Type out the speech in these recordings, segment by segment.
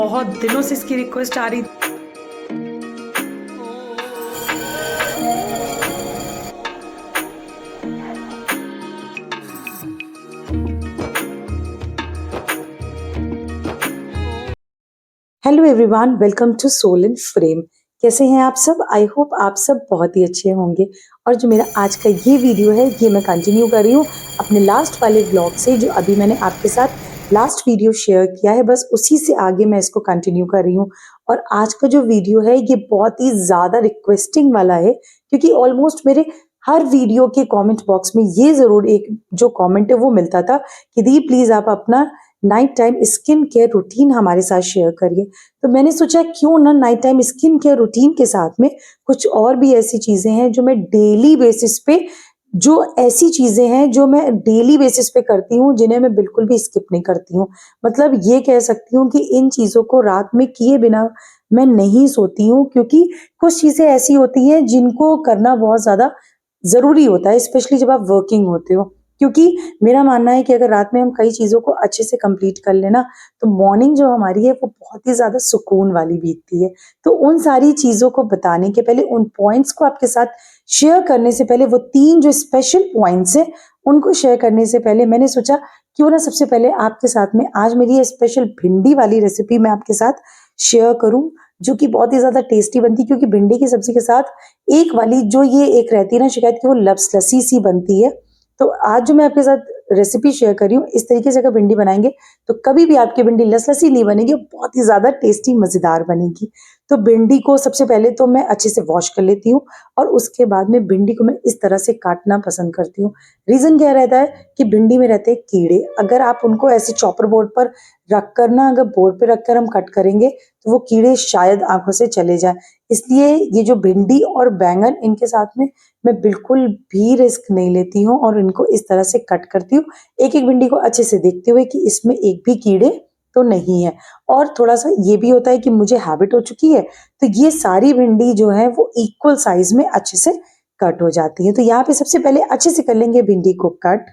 बहुत दिनों से इसकी रिक्वेस्ट आ रही। Hello everyone, welcome to soul in frame. कैसे हैं आप सब? आई होप आप सब बहुत ही अच्छे होंगे। और जो मेरा आज का ये वीडियो है ये मैं कंटिन्यू कर रही हूँ अपने लास्ट वाले ब्लॉग से, जो अभी मैंने आपके साथ लास्ट वीडियो शेयर किया है, बस उसी से आगे मैं इसको कंटिन्यू कर रही हूँ। और आज का जो वीडियो है ये बहुत ही ज़्यादा रिक्वेस्टिंग वाला है, क्योंकि ऑलमोस्ट मेरे हर वीडियो के कमेंट बॉक्स में ये ज़रूर एक जो कमेंट है वो मिलता था कि दी प्लीज़ आप अपना night time skin care routine हमारे साथ शेयर करिए। तो मैंने सोचा क्यों ना night time skin care routine के साथ में कुछ और भी ऐसी चीज़ें हैं जो मैं डेली बेसिस पे जो ऐसी चीज़ें हैं जो मैं डेली बेसिस पे करती हूँ, जिन्हें मैं बिल्कुल भी स्किप नहीं करती हूँ। मतलब ये कह सकती हूँ कि इन चीज़ों को रात में किए बिना मैं नहीं सोती हूँ, क्योंकि कुछ चीज़ें ऐसी होती हैं जिनको करना बहुत ज़्यादा ज़रूरी होता है, स्पेशली जब आप वर्किंग होते हो। क्योंकि मेरा मानना है कि अगर रात में हम कई चीज़ों को अच्छे से कंप्लीट कर लेना, तो मॉर्निंग जो हमारी है वो बहुत ही ज़्यादा सुकून वाली बीतती है। तो उन सारी चीज़ों को बताने के पहले, उन पॉइंट्स को आपके साथ शेयर करने से पहले, वो 3 जो स्पेशल पॉइंट्स हैं उनको शेयर करने से पहले मैंने सोचा क्यों ना सबसे पहले आपके साथ में आज मेरी ये स्पेशल भिंडी वाली रेसिपी मैं आपके साथ शेयर करूं, जो कि बहुत ही ज़्यादा टेस्टी बनती है। क्योंकि भिंडी की सब्जी के साथ एक वाली जो ये एक रहती है ना शिकायत कि वो लसी सी बनती है। तो आज जो मैं आपके साथ रेसिपी शेयर कर रही हूँ, इस तरीके से अगर भिंडी बनाएंगे तो कभी भी आपकी भिंडी लसलसी नहीं बनेगी, बहुत ही ज़्यादा टेस्टी मज़ेदार बनेगी। तो भिंडी को सबसे पहले तो मैं अच्छे से वॉश कर लेती हूँ, और उसके बाद में भिंडी को मैं इस तरह से काटना पसंद करती हूँ। रीज़न क्या रहता है कि भिंडी में रहते हैं कीड़े। अगर आप उनको ऐसे चॉपर बोर्ड पर रख कर ना, अगर बोर्ड पे रख कर हम कट करेंगे तो वो कीड़े शायद आंखों से चले जाएं। इसलिए ये जो भिंडी और बैंगन, इनके साथ में मैं बिल्कुल भी रिस्क नहीं लेती हूँ और इनको इस तरह से कट करती हूँ, एक एक भिंडी को अच्छे से देखते हुए कि इसमें एक भी कीड़े तो नहीं है। और थोड़ा सा ये भी होता है कि मुझे हैबिट हो चुकी है, तो ये सारी भिंडी जो है वो इक्वल साइज में अच्छे से कट हो जाती है। तो यहाँ पे सबसे पहले अच्छे से कर लेंगे भिंडी को कट।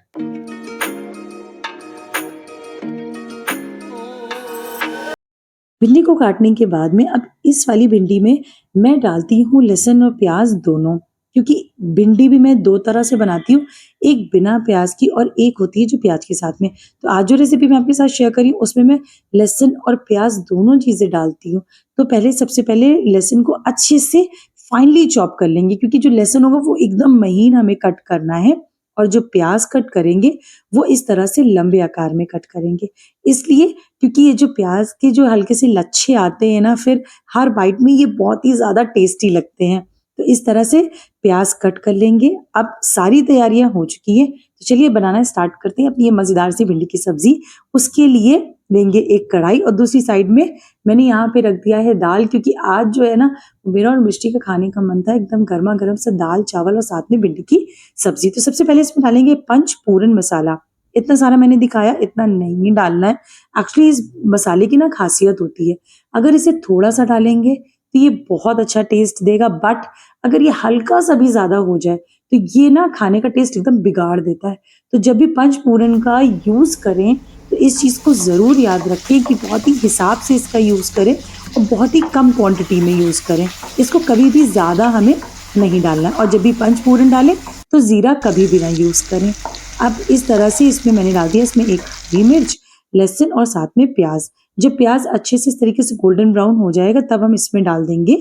भिंडी को काटने के बाद में अब इस वाली भिंडी में मैं डालती हूँ लहसुन और प्याज दोनों, क्योंकि भिंडी भी मैं 2 तरह से बनाती हूँ, एक बिना प्याज की और एक होती है जो प्याज के साथ में। तो आज जो रेसिपी मैं आपके साथ शेयर करी हूँ उसमें मैं लहसुन और प्याज दोनों चीज़ें डालती हूँ। तो पहले सबसे पहले लहसुन को अच्छे से फाइनली चॉप कर लेंगे, क्योंकि जो लहसुन होगा वो एकदम महीन हमें कट करना है, और जो प्याज कट करेंगे वो इस तरह से लंबे आकार में कट करेंगे। इसलिए क्योंकि ये जो प्याज के जो हल्के से लच्छे आते हैं ना, फिर हर बाइट में ये बहुत ही ज़्यादा टेस्टी लगते हैं। तो इस तरह से प्याज कट कर लेंगे। अब सारी तैयारियां हो चुकी हैं, तो चलिए बनाना स्टार्ट करते हैं अपनी ये मज़ेदार सी भिंडी की सब्जी। उसके लिए लेंगे एक कढ़ाई, और दूसरी साइड में मैंने यहाँ पे रख दिया है दाल, क्योंकि आज जो है ना मेरा और मिष्टी का खाने का मन था एकदम गर्मा गर्म सा दाल चावल और साथ में भिंडी की सब्जी। तो सबसे पहले इसमें डालेंगे पंचफोरन मसाला। इतना सारा मैंने दिखाया, इतना नहीं डालना है। एक्चुअली इस मसाले की ना खासियत होती है, अगर इसे थोड़ा सा डालेंगे तो ये बहुत अच्छा टेस्ट देगा, बट अगर ये हल्का सा भी ज्यादा हो जाए तो ये ना खाने का टेस्ट एकदम बिगाड़ देता है। तो जब भी पंचफोरन का यूज करें तो इस चीज को जरूर याद रखें कि बहुत ही हिसाब से इसका यूज करें और बहुत ही कम क्वांटिटी में यूज करें। इसको कभी भी ज्यादा हमें नहीं डालना, और जब भी पंचफोरन डालें तो जीरा कभी भी ना यूज करें। अब इस तरह से इसमें मैंने डाल दिया, इसमें एक हरी मिर्च, लहसुन और साथ में प्याज। जब प्याज अच्छे से इस तरीके से गोल्डन ब्राउन हो जाएगा तब हम इसमें डाल देंगे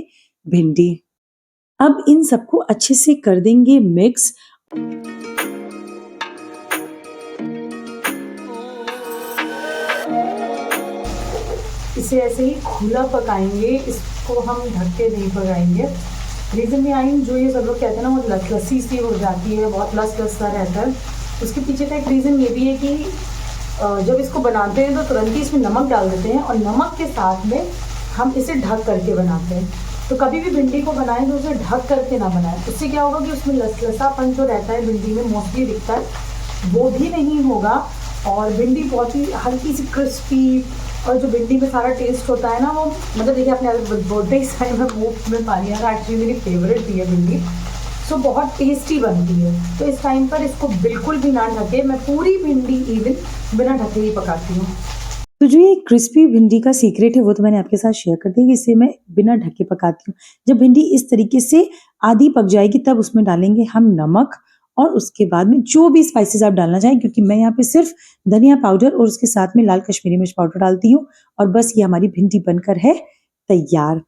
भिंडी। अब इन सबको अच्छे से कर देंगे मिक्स। इसे ऐसे ही खुला पकाएंगे, इसको हम ढक के नहीं पकाएंगे। रीजन बिहाइंड जो ये सब लोग कहते हैं ना वो लसी सी हो जाती है, बहुत लस सा रहता है, उसके पीछे का एक रीज़न ये भी है कि जब इसको बनाते हैं तो तुरंत ही इसमें नमक डाल देते हैं, और नमक के साथ में हम इसे ढक करके बनाते हैं। तो कभी भी भिंडी को बनाएं तो उसे ढक करके ना बनाएं, उससे क्या होगा कि उसमें लसापन जो रहता है भिंडी में मोस्टली दिखता है वो भी नहीं होगा, और भिंडी बहुत ही हल्की सी क्रिस्पी, और जो भिंडी में सारा टेस्ट होता है ना वो, मतलब देखिए अपने बोलते ही सारे में मुँह में पानी आ रहा है। एक्चुअली मेरी फेवरेट थी है भिंडी, सो बहुत टेस्टी बनती है। तो इस टाइम पर इसको बिल्कुल भी ना ढके, मैं पूरी भिंडी इवन बिना ढके ही पकाती हूँ। तो जो ये क्रिस्पी भिंडी का सीक्रेट है वो तो मैंने आपके साथ शेयर कर दिया कि इसे मैं बिना ढके पकाती हूँ। जब भिंडी इस तरीके से आधी पक जाएगी तब उसमें डालेंगे हम नमक और उसके बाद में जो भी स्पाइसेस आप डालना चाहें, क्योंकि मैं यहाँ पे सिर्फ धनिया पाउडर और उसके साथ में लाल कश्मीरी मिर्च पाउडर डालती हूँ और बस ये हमारी भिंडी बनकर है तैयार।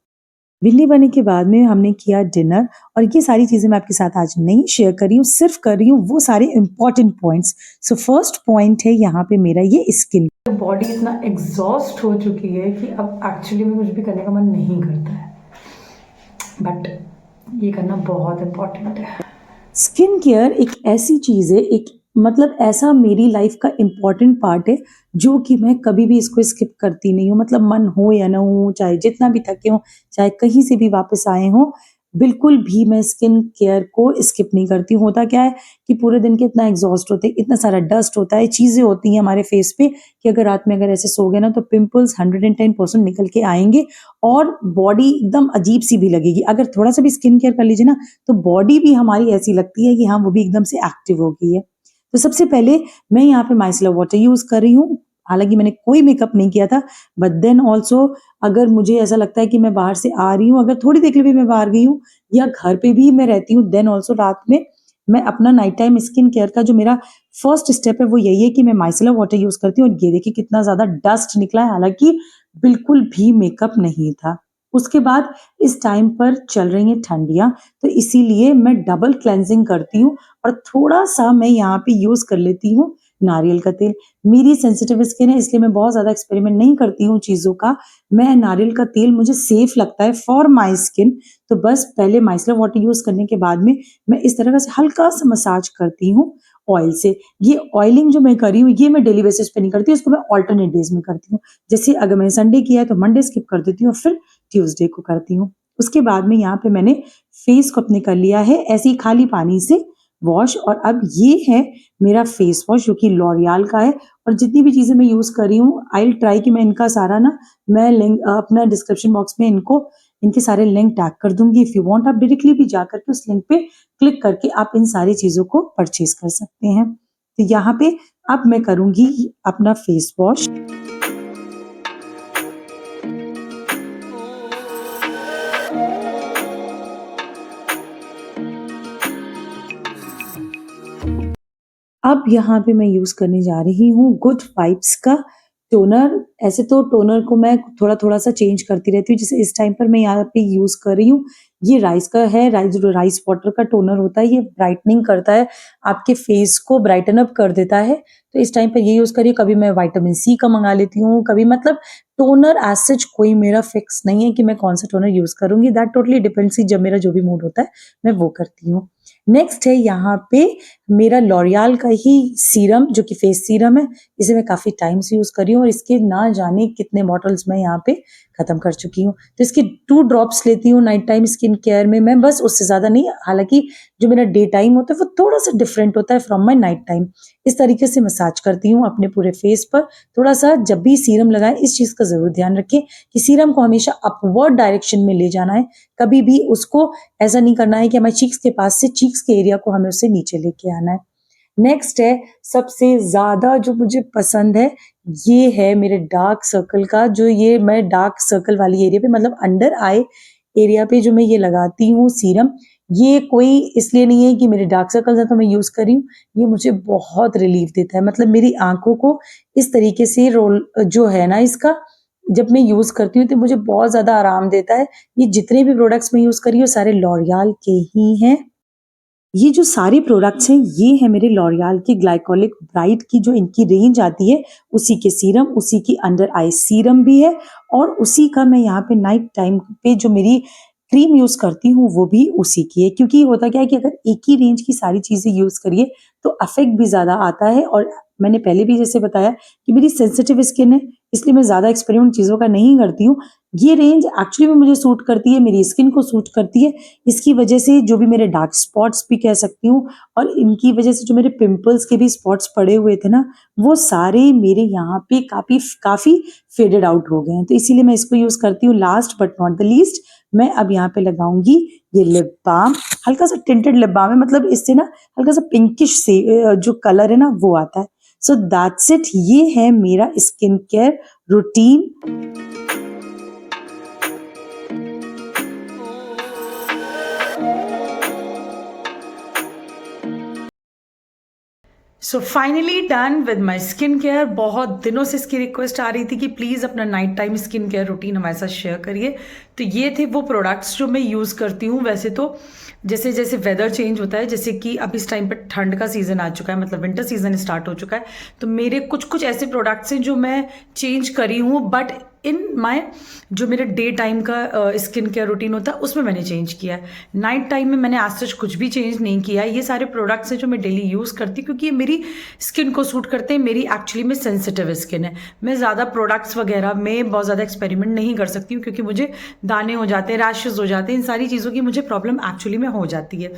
भिंडी बनने के बाद में हमने किया डिनर और ये सारी चीजें मैं आपके साथ आज नहीं शेयर कर रही हूँ, सिर्फ कर रही हूँ वो सारे important points. So first point है यहाँ पे मेरा ये स्किन। बॉडी इतना एग्जॉस्ट हो चुकी है कि अब एक्चुअली में कुछ भी करने का मन नहीं करता है, बट ये करना बहुत इम्पोर्टेंट है। स्किन केयर एक ऐसी चीज है, एक मतलब ऐसा मेरी लाइफ का इम्पॉर्टेंट पार्ट है जो कि मैं कभी भी इसको स्किप करती नहीं हूँ। मतलब मन हो या ना हो, चाहे जितना भी थके हो, चाहे कहीं से भी वापस आए हो, बिल्कुल भी मैं स्किन केयर को स्किप नहीं करती हूँ। होता क्या है कि पूरे दिन के इतना एग्जॉस्ट होते हैं, इतना सारा डस्ट होता है, चीजें होती हैं हमारे फेस पे कि अगर रात में अगर ऐसे सो गए ना तो पिंपल्स 110% निकल के आएंगे और बॉडी एकदम अजीब सी भी लगेगी। अगर थोड़ा सा भी स्किन केयर कर लीजिए ना तो बॉडी भी हमारी ऐसी लगती है कि हाँ वो भी एकदम से एक्टिव हो गई है। तो सबसे पहले मैं यहाँ पे माइसेलर वाटर यूज कर रही हूँ। हालांकि मैंने कोई मेकअप नहीं किया था, बट देन ऑल्सो अगर मुझे ऐसा लगता है कि मैं बाहर से आ रही हूँ, अगर थोड़ी देर के लिए भी मैं बाहर गई हूँ या घर पे भी मैं रहती हूँ, देन ऑल्सो रात में मैं अपना नाइट टाइम स्किन केयर का जो मेरा फर्स्ट स्टेप है वो यही है कि मैं माइसेलर वाटर यूज करती हूँ। और ये देखिए कितना ज्यादा डस्ट निकला है, हालांकि बिल्कुल भी मेकअप नहीं था। उसके बाद इस टाइम पर चल रही हैं ठंडियां, तो इसीलिए मैं डबल क्लेंजिंग करती हूँ और थोड़ा सा मैं यहाँ पे यूज कर लेती हूँ नारियल का तेल। मेरी सेंसिटिव स्किन है इसलिए मैं बहुत ज्यादा एक्सपेरिमेंट नहीं करती हूँ चीजों का। मैं नारियल का तेल मुझे सेफ लगता है फॉर माई स्किन। तो बस पहले माइसलर वाटर यूज करने के बाद में मैं इस तरह से हल्का सा मसाज करती हूँ ऑयल से। ये ऑयलिंग जो मैं कर रही हूँ ये मैं डेली बेसिस पे नहीं करती, उसको मैं ऑल्टरनेट डेज में करती हूँ। जैसे अगर मैंने संडे किया है तो मंडे स्किप कर देती हूँ, फिर ट्यूसडे को करती हूँ। उसके बाद में यहाँ पे मैंने फेस को अपने कर लिया है ऐसे ही खाली पानी से वॉश। और अब ये है मेरा फेस वॉश जो कि लॉरियल का है। और जितनी भी चीजें मैं यूज कर रही हूँ आई विल ट्राई कि मैं इनका सारा ना मैं लिंक अपना डिस्क्रिप्शन बॉक्स में इनके सारे लिंक टैग कर दूंगी। इफ यू वांट आप डायरेक्टली भी जा करके उस लिंक पे क्लिक करके आप इन सारी चीजों को परचेज कर सकते हैं। तो यहाँ पे अब मैं करूंगी अपना फेस वॉश। अब यहाँ पे मैं यूज करने जा रही हूँ गुड वाइब्स का टोनर। ऐसे तो टोनर को मैं थोड़ा थोड़ा सा चेंज करती रहती हूँ, जैसे इस टाइम पर मैं यहाँ पे यूज कर रही हूँ ये राइस का है। राइस वाटर का टोनर होता है, ये ब्राइटनिंग करता है, आपके फेस को ब्राइटन अप कर देता है। तो इस टाइम पर ये यूज करिए। कभी मैं विटामिन सी का मंगा लेती हूँ, कभी मतलब टोनर एज सच कोई मेरा फिक्स नहीं है कि मैं कौन सा टोनर यूज करूंगी। दैट टोटली डिपेंड्स, जब मेरा जो भी मूड होता है मैं वो करती हूँ। नेक्स्ट है यहाँ पे मेरा लॉरियल का ही सीरम जो कि फेस सीरम है। इसे मैं काफी टाइम से यूज कर रही हूँ और इसके ना जाने कितने बॉटल्स मैं यहाँ पे खत्म कर चुकी हूँ। तो इसके 2 ड्रॉप्स लेती हूँ नाइट टाइम स्किन केयर में मैं, बस उससे ज्यादा नहीं। हालांकि जो मेरा डे टाइम होता है वो थोड़ा सा डिफरेंट होता है फ्रॉम माई नाइट टाइम। इस तरीके से मसाज करती हूँ अपने पूरे फेस पर। थोड़ा सा जब भी सीरम लगाएं इस चीज का जरूर ध्यान रखें कि सीरम को हमेशा अपवर्ड डायरेक्शन में ले जाना है, कभी भी उसको ऐसा नहीं करना है कि हमारे चीक्स के पास से चीक्स के एरिया को हमें उससे नीचे लेके आना है। नेक्स्ट है सबसे ज्यादा जो मुझे पसंद है, ये है मेरे डार्क सर्कल का। जो ये मैं डार्क सर्कल वाली एरिया पे मतलब अंडर आई एरिया पे जो मैं ये लगाती हूँ सीरम, ये कोई इसलिए नहीं है कि मेरे डार्क सर्कल्स है तो मैं यूज कर रही हूँ। ये मुझे बहुत रिलीफ देता है, मतलब मेरी आंखों को इस तरीके से रोल जो है ना इसका, जब मैं यूज करती हूँ तो मुझे बहुत ज्यादा आराम देता है। ये जितने भी प्रोडक्ट्स मैं यूज कर रही हूँ सारे लॉरियल के ही हैं। ये जो सारे प्रोडक्ट्स हैं ये है मेरे लॉरियल की ग्लाइकोलिक ब्राइट की जो इनकी रेंज आती है, उसी के सीरम, उसी की अंडर आई सीरम भी है। और उसी का मैं यहाँ पे नाइट टाइम पे जो मेरी क्रीम यूज करती हूँ वो भी उसी की है। क्योंकि होता क्या है कि अगर एक ही रेंज की सारी चीजें यूज करिए तो अफेक्ट भी ज्यादा आता है। और मैंने पहले भी जैसे बताया कि मेरी सेंसिटिव स्किन है इसलिए मैं ज्यादा एक्सपेरिमेंट चीजों का नहीं करती हूँ। ये रेंज एक्चुअली में मुझे सूट करती है, मेरी स्किन को सूट करती है। इसकी वजह से जो भी मेरे डार्क स्पॉट्स भी कह सकती हूँ और इनकी वजह से जो मेरे पिंपल्स के भी स्पॉट्स पड़े हुए थे ना वो सारे मेरे यहाँ पे काफी काफी फेडेड आउट हो गए हैं। तो इसीलिए मैं इसको यूज करती हूँ। Last but not the least मैं अब यहाँ पे लगाऊंगी ये लिप बाम। हल्का सा टिंटेड लिप बाम है, मतलब इससे ना हल्का सा पिंकिश से जो कलर है ना वो आता है। सो दैट्स इट, ये है मेरा skin care routine. So finally done with my skin care. बहुत दिनों से इसकी रिक्वेस्ट आ रही थी कि प्लीज़ अपना night time skin care routine हमारे साथ शेयर करिए। तो ये थे वो प्रोडक्ट्स जो मैं यूज़ करती हूँ। वैसे तो जैसे जैसे वेदर चेंज होता है, जैसे कि अब इस टाइम पर ठंड का सीज़न आ चुका है, मतलब विंटर सीज़न स्टार्ट हो चुका है, तो मेरे कुछ कुछ ऐसे प्रोडक्ट्स हैं जो मैं चेंज करी हूँ, बट इन माई जो मेरे डे टाइम का स्किन केयर रूटीन होता है उसमें मैंने चेंज किया है। नाइट टाइम में मैंने आज तक कुछ भी चेंज नहीं किया है। ये सारे प्रोडक्ट्स हैं जो मैं डेली यूज़ करती हूँ क्योंकि ये मेरी स्किन को सूट करते हैं। मेरी एक्चुअली में सेंसिटिव स्किन है। मैं ज़्यादा प्रोडक्ट्स वगैरह में बहुत ज़्यादा एक्सपेरिमेंट नहीं कर सकती हूँ क्योंकि मुझे दाने हो जाते हैं, रैशेज़ हो जाते हैं, इन सारी चीज़ों की मुझे प्रॉब्लम एक्चुअली में हो जाती है।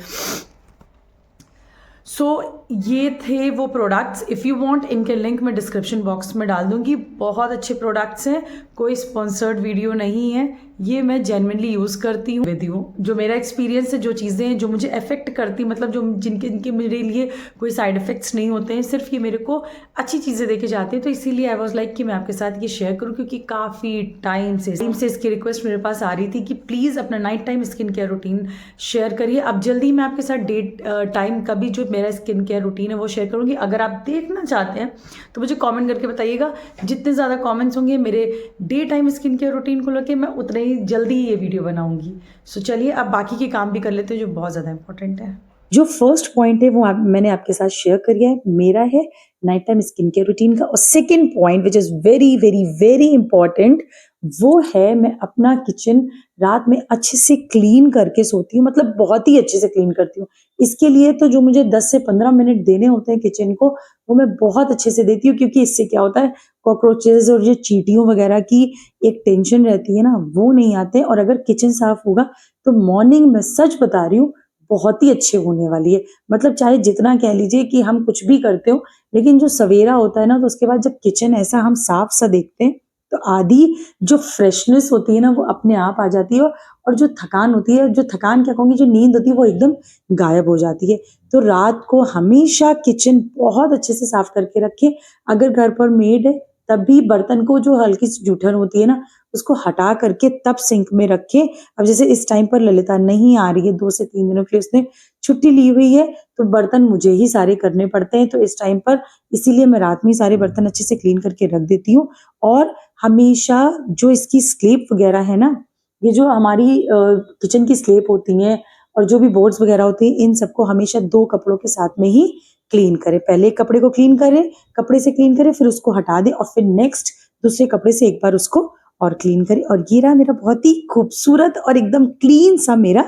सो ये थे वो प्रोडक्ट्स। इफ़ यू वांट इनके लिंक मैं डिस्क्रिप्शन बॉक्स में डाल दूंगी। बहुत अच्छे प्रोडक्ट्स हैं, कोई स्पॉन्सर्ड वीडियो नहीं है, ये मैं जेन्युइनली यूज़ करती हूँ विद यू। जो मेरा एक्सपीरियंस है, जो चीज़ें हैं जो मुझे अफेक्ट करती, मतलब जो जिनके मेरे लिए कोई साइड इफ़ेक्ट्स नहीं होते हैं, सिर्फ ये मेरे को अच्छी चीज़ें देके जाते हैं, तो इसीलिए आई वॉज लाइक कि मैं आपके साथ ये शेयर करूँ क्योंकि काफ़ी टाइम से इसकी रिक्वेस्ट मेरे पास आ रही थी कि प्लीज़ अपना night time skin care routine share करिए। अब जल्दी मैं आपके साथ डेट टाइम का भी जो मेरा स्किन केयर रूटीन है वो शेयर करूँगी। अगर आप देखना चाहते हैं तो मुझे कमेंट करके बताइएगा। जितने ज़्यादा कमेंट्स होंगे मेरे day time skin care routine को लेकर, मैं उतने ही जल्दी ये वीडियो बनाऊंगी। सो चलिए अब बाकी के काम भी कर लेते हैं जो बहुत ज़्यादा इंपॉर्टेंट है। जो फर्स्ट पॉइंट है वो मैंने आपके साथ शेयर कर दिया है, मेरा है night time skin care routine का। और second point which is very very very important, वो है मैं अपना किचन रात में अच्छे से क्लीन करके सोती हूँ, मतलब बहुत ही अच्छे से क्लीन करती हूँ। इसके लिए तो जो मुझे 10 से 15 मिनट देने होते हैं किचन को, वो मैं बहुत अच्छे से देती हूँ क्योंकि इससे क्या होता है, कॉकरोचेज और जो चींटियों वगैरह की एक टेंशन रहती है ना, वो नहीं आते। और अगर किचन साफ होगा तो मॉर्निंग में, सच बता रही हूँ, बहुत ही अच्छी होने वाली है। मतलब चाहे जितना कह लीजिए कि हम कुछ भी करते हो, लेकिन जो सवेरा होता है ना, तो उसके बाद जब किचन ऐसा हम साफ सा देखते हैं तो आधी जो फ्रेशनेस होती है ना वो अपने आप आ जाती है। और जो थकान होती है, जो थकान क्या कहूँगी, जो नींद होती है वो एकदम गायब हो जाती है। तो रात को हमेशा किचन बहुत अच्छे से साफ करके रखें। अगर घर पर मेड है तब भी बर्तन को जो हल्की सी जूठन होती है ना, उसको हटा करके तब सिंक में रखें। अब जैसे इस टाइम पर ललिता नहीं आ रही है, 2 से 3 दिनों के लिए उसने छुट्टी ली हुई है, तो बर्तन मुझे ही सारे करने पड़ते हैं। तो इस टाइम पर इसीलिए मैं रात में ही सारे बर्तन अच्छे से क्लीन करके रख देती हूँ। और हमेशा जो इसकी स्लेब वगैरह है ना, ये जो हमारी किचन की स्लेब होती हैं और जो भी बोर्ड्स वगैरह होती हैं, इन सबको हमेशा 2 कपड़ों के साथ में ही क्लीन करें। पहले एक कपड़े को क्लीन करें, कपड़े से क्लीन करें, फिर उसको हटा दें और फिर नेक्स्ट दूसरे कपड़े से एक बार उसको और क्लीन करें। और ये रहा मेरा बहुत ही खूबसूरत और एकदम क्लीन सा मेरा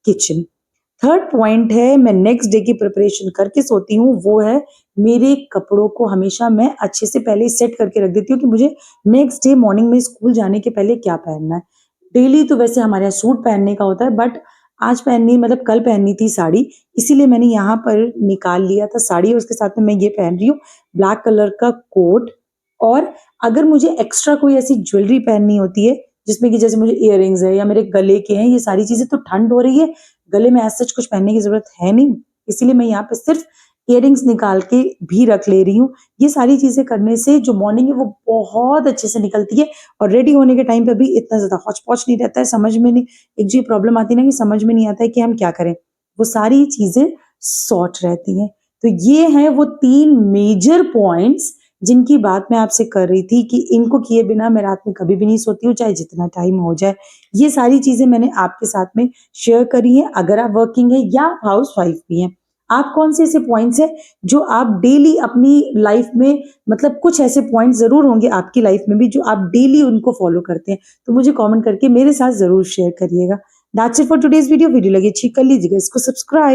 किचन। थर्ड पॉइंट है, मैं नेक्स्ट डे की प्रिपरेशन करके सोती हूँ, वो है मेरे कपड़ों को हमेशा मैं अच्छे से पहले सेट करके रख देती हूँ कि मुझे नेक्स्ट डे मॉर्निंग में स्कूल जाने के पहले क्या पहनना है। डेली तो वैसे हमारे यहाँ सूट पहनने का होता है, बट आज पहननी, मतलब कल पहननी थी साड़ी, इसीलिए मैंने यहाँ पर निकाल लिया था साड़ी और उसके साथ में मैं ये पहन रही हूँ, ब्लैक कलर का कोट। और अगर मुझे एक्स्ट्रा कोई ऐसी ज्वेलरी पहननी होती है जिसमें कि जैसे मुझे इयररिंग्स है या मेरे गले के हैं, ये सारी चीजें, तो ठंड हो रही है, गले में ऐसा कुछ पहनने की जरूरत है नहीं, इसीलिए मैं यहाँ पे सिर्फ इयररिंग्स निकाल के भी रख ले रही हूँ। ये सारी चीजें करने से जो मॉर्निंग है वो बहुत अच्छे से निकलती है और रेडी होने के टाइम पे भी इतना ज्यादा हौच पौच नहीं रहता है। समझ में नहीं, एक जो प्रॉब्लम आती है ना कि समझ में नहीं आता है कि हम क्या करें, वो सारी चीजें सॉर्ट रहती हैं। तो ये है वो 3 मेजर पॉइंट्स जिनकी बात मैं आपसे कर रही थी कि इनको किए बिना मैं रात में कभी भी नहीं सोती हूँ, चाहे जितना टाइम हो जाए। ये सारी चीजें मैंने आपके साथ में शेयर करी है। अगर आप वर्किंग है या हाउस वाइफ भी हैं, आप कौन से ऐसे पॉइंट्स हैं जो आप डेली अपनी लाइफ में, मतलब कुछ ऐसे पॉइंट्स जरूर होंगे आपकी लाइफ में भी जो आप डेली उनको फॉलो करते हैं, तो मुझे कमेंट करके मेरे साथ जरूर शेयर करिएगा। That's it for today's video. Video लगी अच्छी कर लीजिएगा इसको सब्सक्राइब।